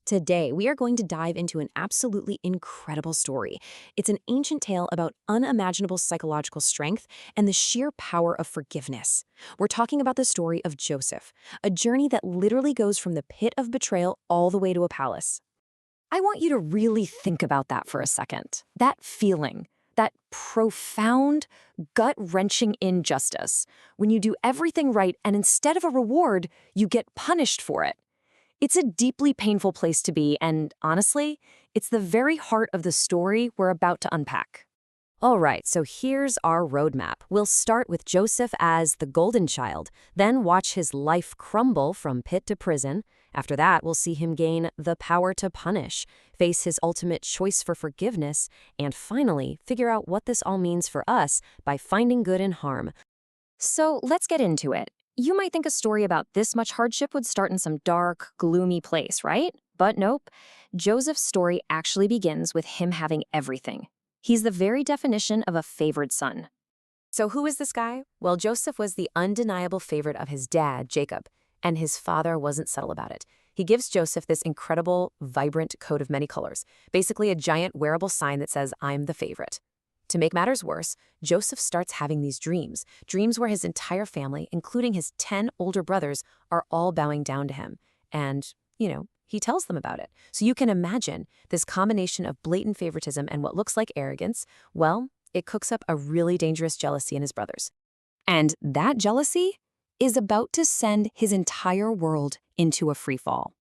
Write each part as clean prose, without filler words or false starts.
Today, we are going to dive into an absolutely incredible story. It's an ancient tale about unimaginable psychological strength and the sheer power of forgiveness. We're talking about the story of Joseph, a journey that literally goes from the pit of betrayal all the way to a palace. I want you to really think about that for a second. That feeling, that profound, gut-wrenching injustice, when you do everything right and instead of a reward, you get punished for it. It's a deeply painful place to be, and honestly, it's the very heart of the story we're about to unpack. All right, so here's our roadmap. We'll start with Joseph as the golden child, then watch his life crumble from pit to prison. After that, we'll see him gain the power to punish, face his ultimate choice for forgiveness, and finally, figure out what this all means for us by finding good in harm. So let's get into it. You might think a story about this much hardship would start in some dark, gloomy place, right? But nope. Joseph's story actually begins with him having everything. He's the very definition of a favored son. So who is this guy? Well, Joseph was the undeniable favorite of his dad, Jacob, and his father wasn't subtle about it. He gives Joseph this incredible, vibrant coat of many colors, basically a giant wearable sign that says, "I'm the favorite." To make matters worse, Joseph starts having these dreams where his entire family, including his 10 older brothers, are all bowing down to him. And, he tells them about it. So you can imagine this combination of blatant favoritism and what looks like arrogance, well, it cooks up a really dangerous jealousy in his brothers. And that jealousy is about to send his entire world into a freefall.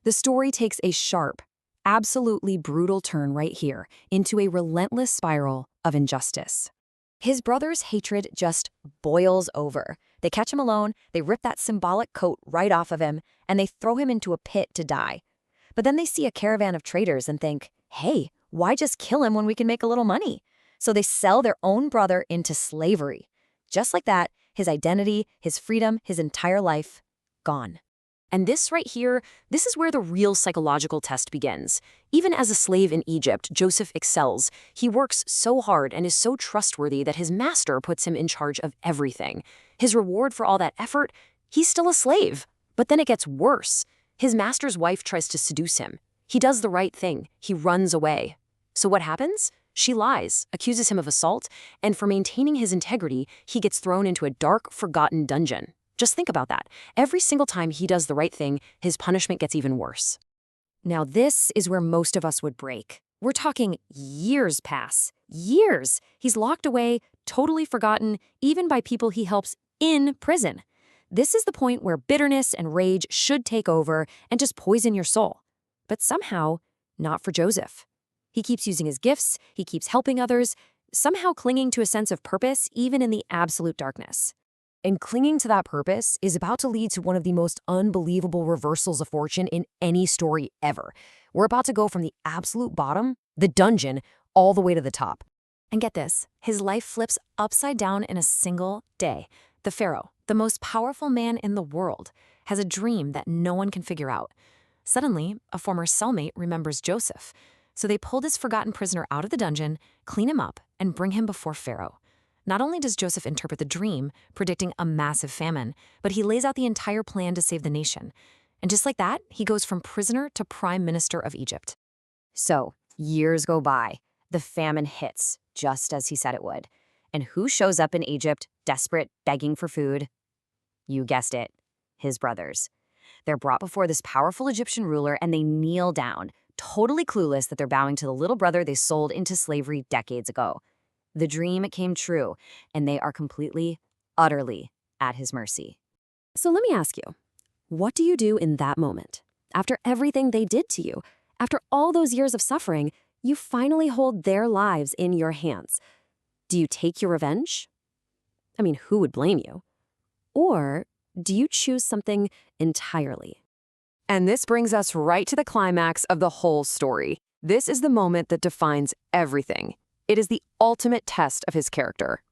The story takes a sharp, absolutely brutal turn right here into a relentless spiral of injustice. His brother's hatred just boils over. They catch him alone, they rip that symbolic coat right off of him, and they throw him into a pit to die. But then they see a caravan of traders and think, hey, why just kill him when we can make a little money? So they sell their own brother into slavery. Just like that, his identity, his freedom, his entire life, gone. And this right here, this is where the real psychological test begins. Even as a slave in Egypt, Joseph excels. He works so hard and is so trustworthy that his master puts him in charge of everything. His reward for all that effort, he's still a slave. But then it gets worse. His master's wife tries to seduce him. He does the right thing. He runs away. So what happens? She lies, accuses him of assault, and for maintaining his integrity, he gets thrown into a dark, forgotten dungeon. Just think about that. Every single time he does the right thing, his punishment gets even worse. Now this is where most of us would break. We're talking years pass. Years. He's locked away, totally forgotten, even by people he helps in prison. This is the point where bitterness and rage should take over and just poison your soul. But somehow, not for Joseph. He keeps using his gifts, he keeps helping others, somehow clinging to a sense of purpose even in the absolute darkness. And clinging to that purpose is about to lead to one of the most unbelievable reversals of fortune in any story ever. We're about to go from the absolute bottom, the dungeon, all the way to the top. And get this, his life flips upside down in a single day. The pharaoh, the most powerful man in the world, has a dream that no one can figure out. Suddenly, a former cellmate remembers Joseph. So they pull this forgotten prisoner out of the dungeon, clean him up, and bring him before Pharaoh. Not only does Joseph interpret the dream, predicting a massive famine, but he lays out the entire plan to save the nation. And just like that, he goes from prisoner to prime minister of Egypt. So, years go by. The famine hits, just as he said it would. And who shows up in Egypt, desperate, begging for food? You guessed it, his brothers. They're brought before this powerful Egyptian ruler and they kneel down, totally clueless that they're bowing to the little brother they sold into slavery decades ago. The dream came true, and they are completely, utterly at his mercy. So let me ask you, what do you do in that moment? After everything they did to you, after all those years of suffering, you finally hold their lives in your hands. Do you take your revenge? I mean, who would blame you? Or do you choose something entirely? And this brings us right to the climax of the whole story. This is the moment that defines everything. It is the ultimate test of his character.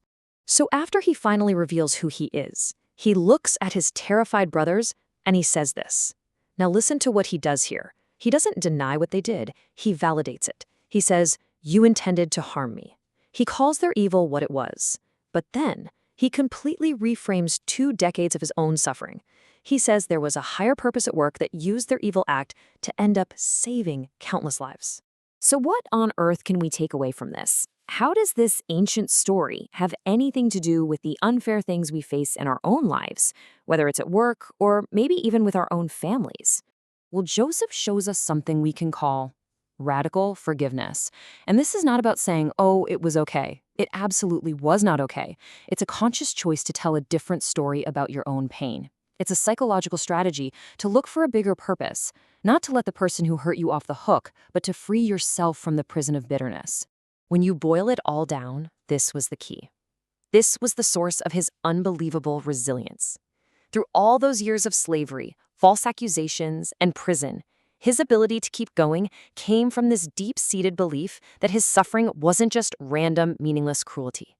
So after he finally reveals who he is, he looks at his terrified brothers and he says this. Now listen to what he does here. He doesn't deny what they did, he validates it. He says, "You intended to harm me." He calls their evil what it was. But then, he completely reframes 2 decades of his own suffering. He says there was a higher purpose at work that used their evil act to end up saving countless lives. So what on earth can we take away from this? How does this ancient story have anything to do with the unfair things we face in our own lives, whether it's at work or maybe even with our own families? Well, Joseph shows us something we can call radical forgiveness. And this is not about saying, oh, it was okay. It absolutely was not okay. It's a conscious choice to tell a different story about your own pain. It's a psychological strategy to look for a bigger purpose, not to let the person who hurt you off the hook, but to free yourself from the prison of bitterness. When you boil it all down, this was the key. This was the source of his unbelievable resilience. Through all those years of slavery, false accusations, and prison, his ability to keep going came from this deep-seated belief that his suffering wasn't just random, meaningless cruelty.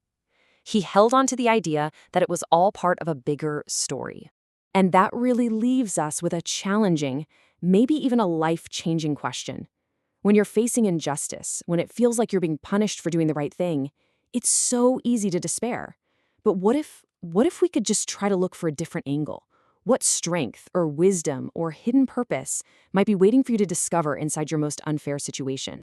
He held on to the idea that it was all part of a bigger story. And that really leaves us with a challenging, maybe even a life-changing question. When you're facing injustice, when it feels like you're being punished for doing the right thing, it's so easy to despair. But what if we could just try to look for a different angle? What strength or wisdom or hidden purpose might be waiting for you to discover inside your most unfair situation?